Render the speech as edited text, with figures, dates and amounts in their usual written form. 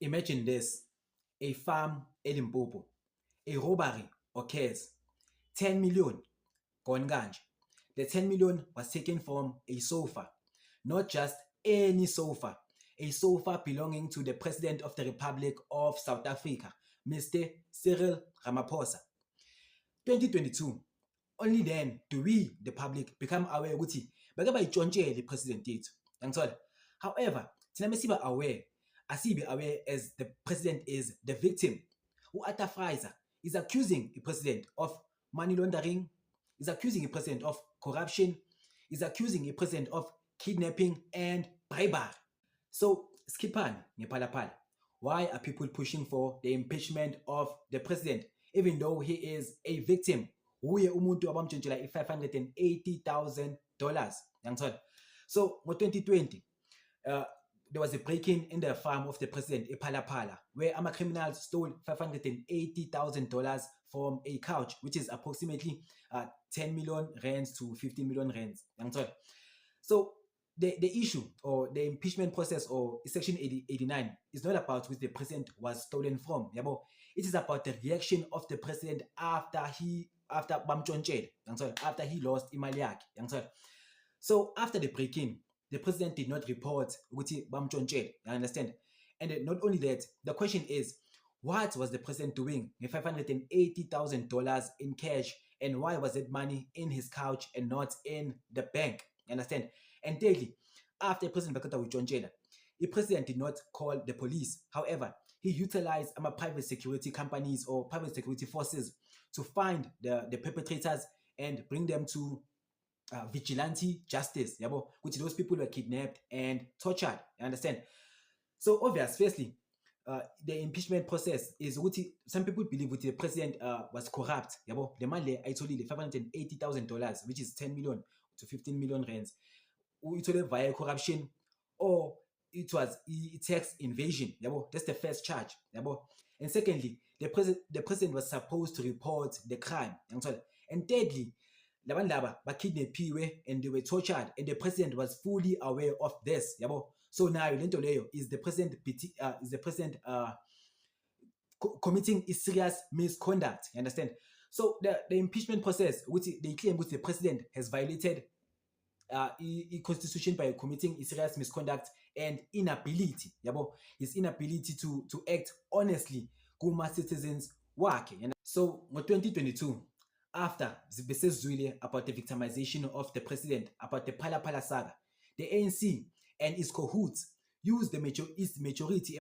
Imagine this: a farm in Limpopo, a robbery occurs, 10 million gone kanje. The 10 million was taken from a sofa, not just any sofa, a sofa belonging to the President of the Republic of South Africa, Mr. Cyril Ramaphosa. 2022, only then do we, the public, become aware ukuthi bake bayitshontshele ipresident yethu. Yangithola? However, thina mesiba aware, asibe aware as the president is the victim. U-Arthur Fraser is accusing the president of money laundering, is accusing the president of corruption, is accusing the president of kidnapping and bribery. So, skipan ngephalaphala. Why are people pushing for the impeachment of the president even though he is a victim? Uye umuntu abamtshontshela $580,000. Yangithola? So, ngo-2020, there was a break-in in the farm of the president, ePhalaphala, where criminals stole $580,000 from a couch, which is approximately 10 million rands to 15 million rands. So the issue or the impeachment process or Section 89 is not about which the president was stolen from. It is about the reaction of the president after he lost imali yakhe. So after the break-in, the president did not report ukuthi bamtshontshele. You understand? And not only that, the question is, what was the president doing with $580,000 in cash, and why was that money in his couch and not in the bank? You understand? And thirdly, after President Bakata Uchontshela, the president did not call the police. However, he utilized private security companies or private security forces to find the perpetrators and bring them to vigilante justice, which those people were kidnapped and tortured. You understand? So obvious, firstly, the impeachment process is what some people believe the president was corrupt. The money I told you, $580,000, which is 10 million to 15 million rands, it via corruption, or it was tax invasion. That's the first charge. And secondly, the president was supposed to report the crime. And thirdly, and they were tortured, and the president was fully aware of this. So now is the president committing a serious misconduct. You understand? So the impeachment process, which they claim which the president has violated constitution by committing a serious misconduct and inability. His inability to act honestly kuma citizens work. So in 2022, after Zibese about the victimization of the president, about the Phala Phala saga, the ANC and its cahoots used its majority